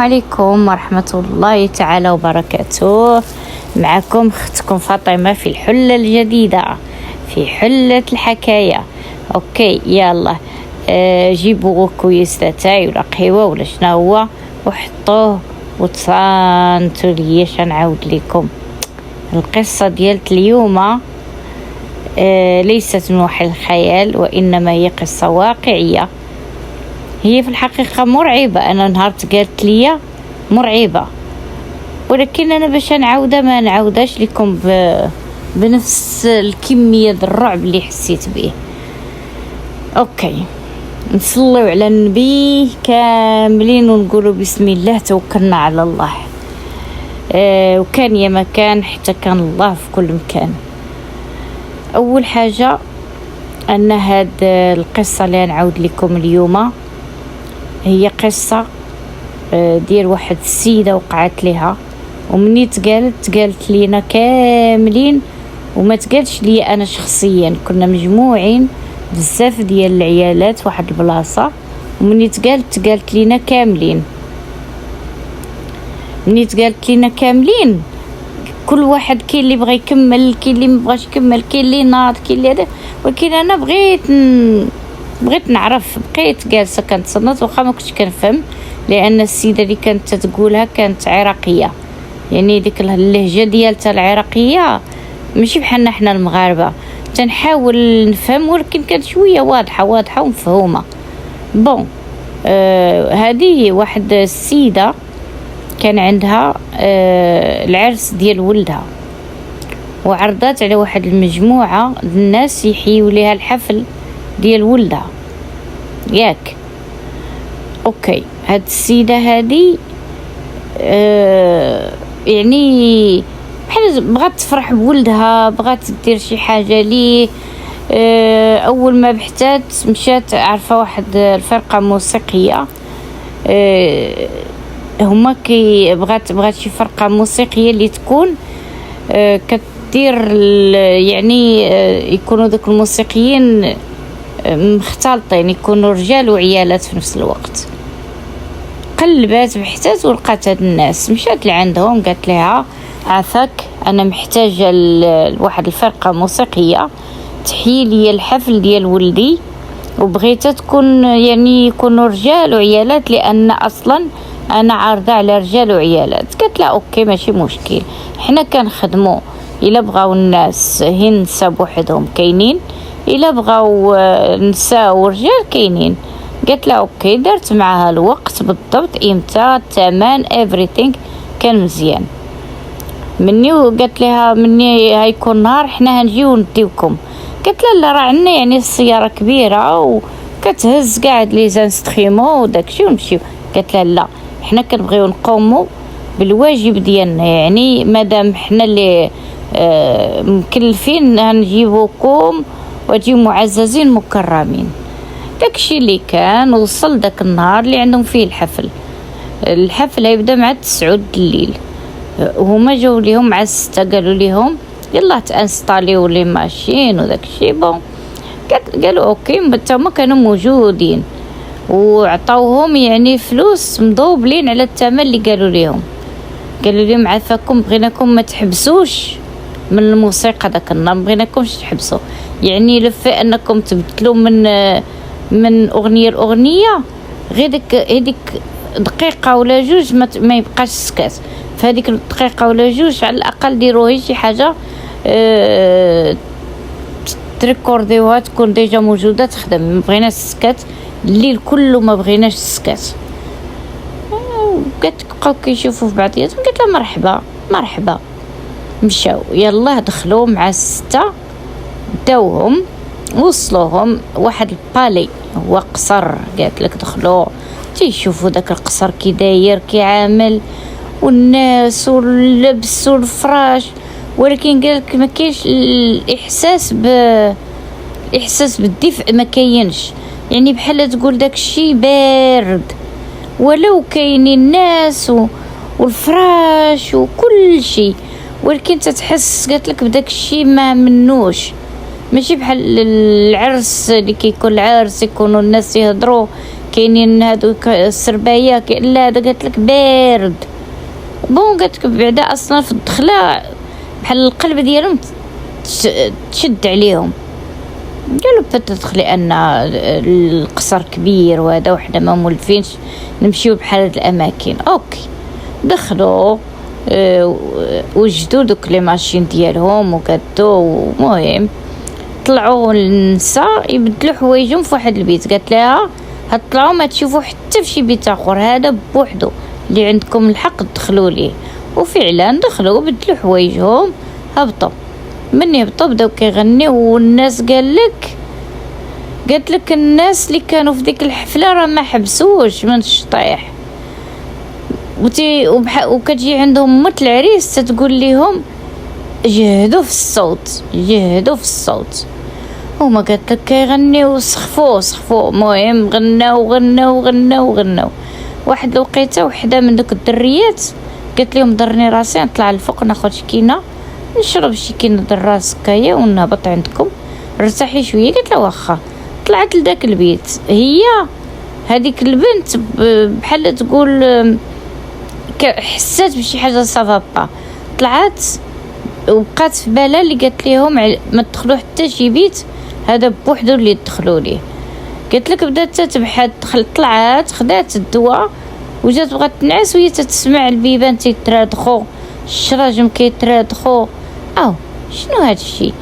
عليكم ورحمة الله تعالى وبركاته. معكم اختكم فاطمة في الحلة الجديدة، في حلة الحكاية. اوكي يلا، جيبوا كويس تاي ولا قهوة ولا شنو هو وحطوه وتصانتوا لي نعاود لكم القصة ديالت اليوم. ليست من وحي الخيال وإنما هي قصة واقعية. هي في الحقيقة مرعبة، أنا نهارت قالت لي مرعبة، ولكن أنا باش نعاودها ما نعاودهاش لكم بنفس الكمية الرعب اللي حسيت به. أوكي، نصليو على النبي كاملين ونقولوا بسم الله توكلنا على الله. وكان يا مكان حتى كان الله في كل مكان. أول حاجة أن هاد القصة اللي نعاود لكم اليوم هي قصة ديال واحد السيدة وقعت لها، ومني تقالت لينا كاملين وما تقالش لي أنا شخصيا. كنا مجموعين بزاف ديال العيالات واحد البلاصة، ومني تقالت لينا كاملين. مني تقالت لينا كاملين كل واحد كاين اللي بغى يكمل، كاين اللي ما بغاش يكمل، كاين اللي ناض، كاين اللي هذا. ولكن انا بغيت نعرف، بقيت جالسه كنتصنت واخا ما كنتش كنفهم، لان السيده اللي كانت تقولها كانت عراقيه، يعني ديك اللهجه ديالتها العراقيه ماشي بحالنا حنا المغاربه. تنحاول نفهم ولكن كانت شويه واضحه ومفهومه. بون، هذه واحد السيده كان عندها العرس ديال ولدها، وعرضات على واحد المجموعة الناس يحيوا لها الحفل ديال ولدها ياك. اوكي، هاد السيدة هادي يعني بحال بغات تفرح بولدها، بغات دير شي حاجة ليه. اول ما بحثات مشات عارفة واحد الفرقة موسيقية، هما كي بغات شي فرقه موسيقيه اللي تكون كتدير يعني يكونوا ذوك الموسيقيين مختلطين، يكونوا رجال وعيالات في نفس الوقت. قلبات بحثات ولقات هاد الناس، مشات لعندهم قالت لها عافاك انا محتاجه لواحد الفرقه موسيقيه تحيي لي الحفل ديال ولدي، وبغيتها تكون يعني يكونوا رجال وعيالات، لان اصلا انا عارضه على رجال وعيالات. قالت لا اوكي ماشي مشكل، حنا كنخدموا الا بغاو الناس هي نساء بوحدهم كاينين، الا بغاو نساء ورجال كاينين. قالت لا اوكي، درت معها الوقت بالضبط، امتى، الثمن، everything كان مزيان. مني وقالت لها مني هيكون نهار حنا هنجيو نديوكم. قالت لا راه عندنا يعني السياره كبيره وكتهز قاعد لي زانستخيمو وداكشي ونمشيو. قالت لها لا، حنا كنبغيو نقوموا بالواجب ديالنا، يعني مادام حنا اللي مكلفين هنجيبوكم وتجيو معززين مكرمين. داكشي اللي كان. وصل داك النهار اللي عندهم فيه الحفل هيبدا مع 9 الليل، وهما جاو ليهم مع 6، قالوا ليهم يلا تانستاليو لي ماشين وداكشي. بون قالوا اوكي، هما كانوا موجودين وعطاوهم يعني فلوس مضوبلين على الثمن اللي قالوا لهم عافاكم بغيناكم ما تحبسوش من الموسيقى داك النهار، بغيناكمش تحبسوا، يعني لفي انكم تبدلوا من اغنيه لاغنيه، غير هذيك دقيقه ولا جوج ما يبقاش سكات. فهذيك الدقيقه ولا جوج على الاقل ديروها شي حاجه تريكورديوها تكون ديجا موجوده تخدم. ما بغيناش السكات الليل كله، ما بغيناش السكات. قالت بقاو كيشوفوا في بعضياتهم. قالت لها مرحبا. مشاو يلا دخلوا مع 6، داوهم وصلوهم واحد البالي، هو قصر. قالت لك دخلوا تيشوفوا داك القصر كي داير كي عامل، والناس واللبس والفراش، ولكن قالك ما كاينش الاحساس بالدفء، ما كاينش، يعني بحال تقول داك الشيء بارد، ولو كاينين الناس والفراش وكل شيء، ولكن تتحس قالت لك بداك الشيء ما منوش. ماشي بحال العرس اللي كيكون العرس يكونوا الناس يهضروا كاينين هذوك السربايه لا هذا قالت لك بارد بون. قالت لك بعدا اصلا في الدخله بحال القلب ديالهم تشد عليهم. قالوا بتدخل لان القصر كبير وهذا وحنا ما مولفينش نمشيو بحال هاد الاماكن. اوكي دخلوا وجدوا دوك لي ماشين ديالهم وكادو. المهم طلعوا النساء يبدلوا حوايجهم في واحد البيت. قالت لها هتطلعوا ما تشوفوا حتى في شي بيت اخر، هذا بوحدو اللي عندكم الحق تدخلوا ليه. وفعلا دخلوا بدلوا حوايجهم هبطوا. من يهبطوا بداو كيغنيو والناس قالت لك الناس اللي كانوا في ديك الحفله راه ما حبسوش من الشطيح. وكتجي عندهم مت العريس تقول لهم جهدوا في الصوت جهدوا في الصوت. هما قالت لك كيغنيو سخفوا. المهم غناو. واحد الوقيته وحده من دوك الدريات قالت لهم ضرني راسي نطلع للفوق ناخذ شكينه نشرب شكينه دراس كايا ونهبط عندكم ارتاحي شويه. قالت لها واخا. طلعت لذاك البيت. هي هذيك البنت بحال تقول حسات بشي حاجه صافابا. طلعت وبقات في بالها اللي قالت لهم ما تدخلوا حتى شي بيت هذا بوحدو اللي تدخلوا ليه. قالت لك بدات تتبحث. طلعت خدات الدواء وجات بغات تنعس وهي تسمع البيبان تيترادخو الشراجم كيترادخو. شنو هاد الشيء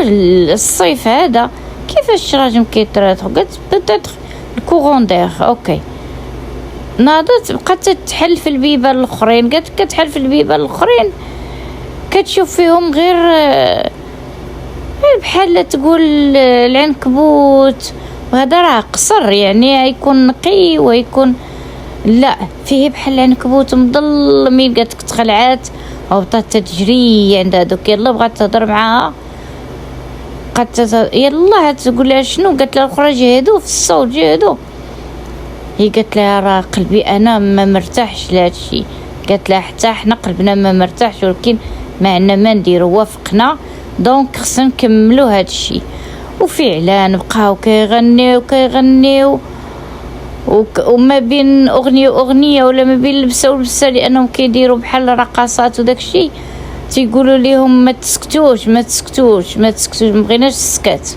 الصيف هذا كيفاش الشراجم كيترادخو. قالت بدات الكوغوندير. اوكي ناضت بقات تحل في البيبان الاخرين. قالت كتحل في البيبان الاخرين كتشوف فيهم غير بحال تقول العنكبوت. وهذا راه قصر يعني يكون نقي ويكون لا فيه بحال العنكبوت مظلمين. قالت تخلعات وبطات تجري عند هذوك. يلا بغات تهضر معاها يلا تقول لها شنو. قالت لها الاخرى جهدوا في الصوت جهدوا. هي قالت لها راه قلبي انا ما مرتاحش لهذا الشيء. قالت لها حتى حنا قلبنا ما مرتاحش ولكن ما عندنا ما نديروا وافقنا دونك خصنا نكملوا هذا الشيء. وفعلا بقاو كيغنيو وما بين اغنيه ولا ما بين لبسه لانهم كيديروا بحال رقصات وداك الشيء تيقولوا ليهم ما تسكتوش ما بغيناش السكات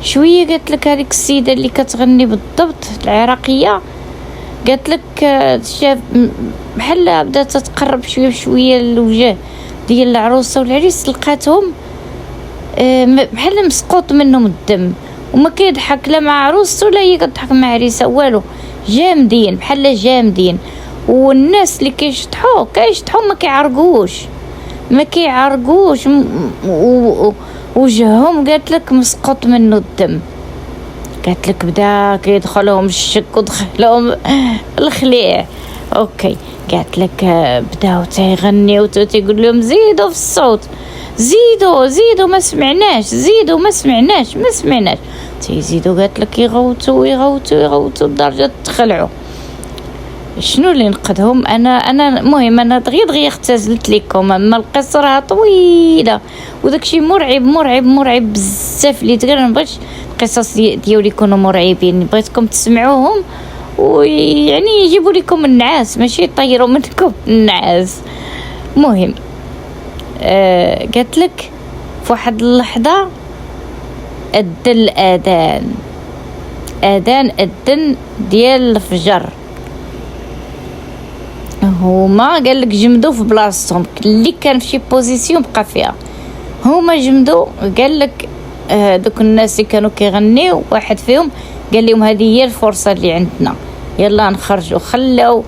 شويه. قالت لك هذيك السيده اللي كتغني بالضبط العراقيه قالت لك شاف بحال بدات تتقرب شويه بشويه الوجه ديال العروسه والعريس لقاتهم بحال مسقوط منهم الدم وما كيضحك لا مع عروسته ولا هي كتضحك مع عريسه والو. جامدين بحال جامدين. والناس اللي كيشطحوا ما كيعرقوش وجههم قالت لك مسقط منه الدم. قالت لك بدا كيدخلهم الشك ودخلهم الخليع. اوكي قالت لك بداو تيغنيو وتيقول لهم زيدوا في الصوت زيدوا ما سمعناش تيزيدوا. قالت لك يغوتوا لدرجه تخلعوا. شنو اللي نقدهم انا المهم انا دغيا اختزلت لكم. اما القصه راه طويله وداكشي مرعب بزاف اللي تقدر نبغيش القصص ديالي يكونوا مرعبين. بغيتكم تسمعوهم ويعني يجيبوا لكم النعاس ماشي يطيروا منكم النعاس. مهم قالت لك في واحد اللحظه اذن ديال الفجر. هما قال لك جمدوا في بلاصتهم اللي كان في شي بوزيسيون بقى فيها. هما جمدوا. قال لك دوك الناس اللي كانوا كيغنيو واحد فيهم قال لهم هذه هي الفرصه اللي عندنا يلا نخرجوا. خلاو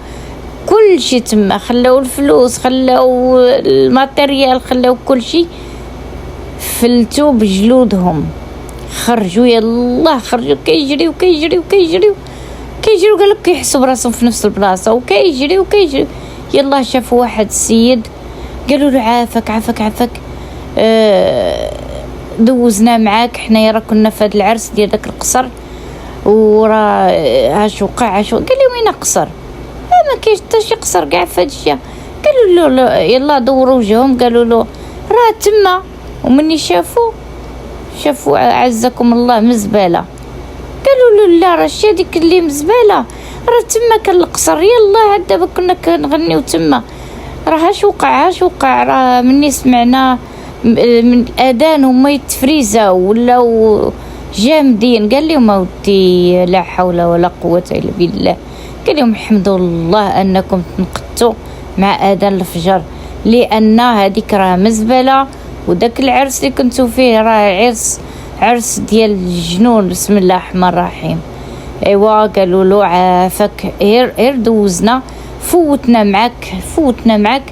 كل شيء تما خلاو الفلوس خلاو الماتيريال خلاو كل شيء فلتوا بجلودهم. خرجوا يلا خرجوا كيجريو قال لك كيحسوا براسهم في نفس البلاصه وكيجريو يلا شافوا واحد السيد قالوا له عافاك دوزنا معاك حنايا راه كنا في هذا العرس ديال داك القصر وراه اش وقع قال لهم وين قصر ما كاينش حتى شي قصر كاع في هذا الشيء. قالوا له يلا دوروا وجههم قالوا له راه تما. ومني شافوا عزكم الله مزبله قالوا قولوا لا راه شتي هذيك اللي مزباله راه تما كان القصر، يلا دابا كنا كنغنيو تما. راه اش وقع راه مني سمعنا من الاذان هما يتفريزاو ولاو جامدين. قال لهم اودي لا حول ولا قوه الا بالله، قال لهم الحمد لله انكم تنقذتوا مع اذان الفجر، لان هذيك راه مزبله. وداك العرس اللي كنتو فيه راه عرس ديال الجنون. بسم الله الرحمن الرحيم. ايوا قالوا له عافاك، غير دوزنا، فوتنا معك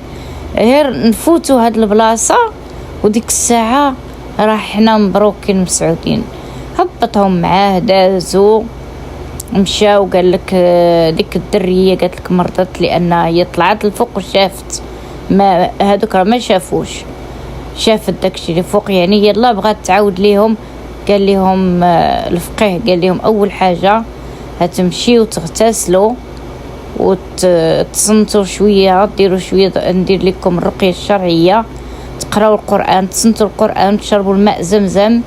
غير نفوتوا هاد البلاصه. وديك الساعه راه حنا مبروكين مسعودين. هبطهم معاه، دازو مشاو. قال لك ديك الدريه قالت لك مرضت لان هي طلعت الفوق وشافت ما هذوك راه ما شافوش، شافت داكشي اللي فوق. يعني يلا بغات تعاود ليهم. قال لهم الفقيه قال لهم اول حاجه هتمشيو تغتسلوا وتصنتوا شويه، ديروا شويه، ندير لكم الرقيه الشرعيه، تقراو القران، تصنتوا القران وتشربوا الماء زمزم،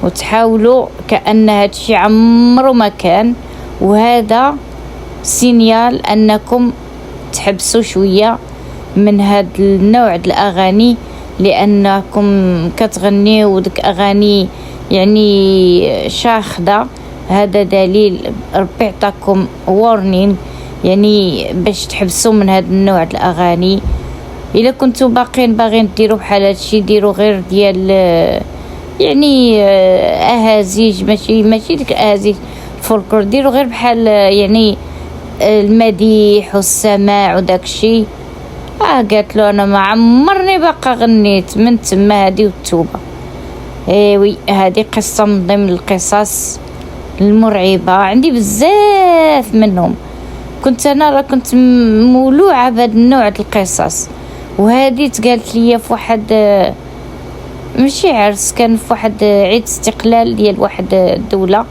وتحاولوا كأن هادشي عمره ما كان. وهذا سينيال انكم تحبسوا شويه من هاد النوع د الاغاني، لانكم كتغنيو ودك اغاني يعني شاخده. هذا دليل ربي عطاكم وارنين يعني باش تحبسوا من هاد النوع د الاغاني. الا كنتو باغين ديروا بحال هادشي، ديروا غير ديال يعني اهازيج، ماشي ديك اهازيج فولكلور، ديروا غير بحال يعني المديح والسماع وداكشي. قالت له انا ما عمرني باقا غنيت من تما هادي والتوبه. ايوي هادي قصه من ضمن القصص المرعبه، عندي بزاف منهم. كنت مولوعه بهذا النوع د القصص. وهذه تقالت لي في واحد ماشي عرس، كان في واحد عيد استقلال ديال واحد الدوله،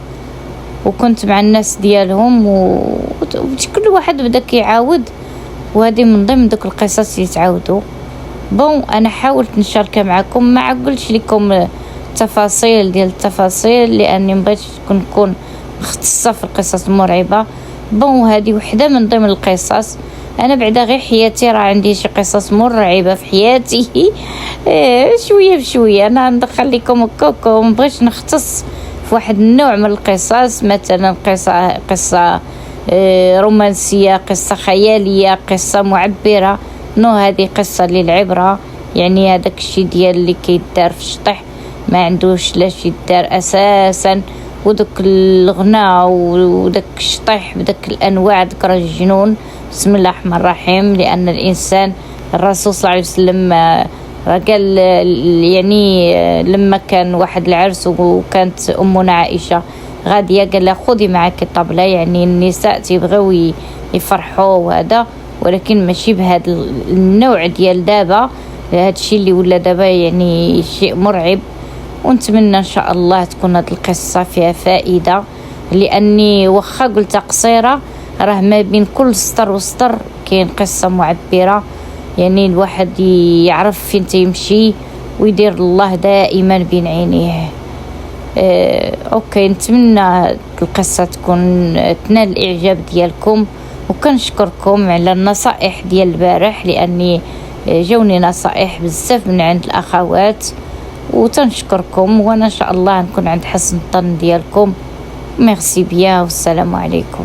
وكنت مع الناس ديالهم وكل واحد بدا كيعاود. وهذه من ضمن دوك القصص اللي تعاودوا. بون انا حاولت نشاركها معكم، ما قلتش لكم التفاصيل لاني مبغيتش نكون مختصه في القصص المرعبه. بون هذه وحده من ضمن القصص. انا بعدا غير حياتي راه عندي شي قصص مرعبه في حياتي شويه بشويه. انا ندخل لكم هكاكا، مبغيتش نختص في واحد النوع من القصص، مثلا قصه رومانسيه، قصه خياليه، قصه معبره. هذه قصه للعبره. يعني هذاك الشيء ديال اللي كيدار في الشطح ما عندوش لاش يدار اساسا. وداك الغناء وداك الشطيح بداك الانواع داك راه الجنون. بسم الله الرحمن الرحيم. لان الانسان الرسول صلى الله عليه وسلم قال يعني لما كان واحد العرس وكانت امنا عائشه غاديه، قال لها خذي معك الطبله. يعني النساء تيبغيو يفرحوا وهذا، ولكن ماشي بهذا النوع ديال دابا. هذا الشيء اللي ولا دابا يعني شيء مرعب. ونتمنى ان شاء الله تكون هذه القصه فيها فائده، لاني واخا قلتها قصيره راه ما بين كل سطر وسطر كاين قصه معبره. يعني الواحد يعرف فين تيمشي ويدير الله دائما بين عينيه. اوكي، نتمنى القصه تكون تنال الاعجاب ديالكم، وكنشكركم على النصائح ديال البارح، لاني جاوني نصائح بزاف من عند الاخوات، وتنشكركم. وانا ان شاء الله نكون عند حسن الظن ديالكم. ميرسي بيان، والسلام عليكم.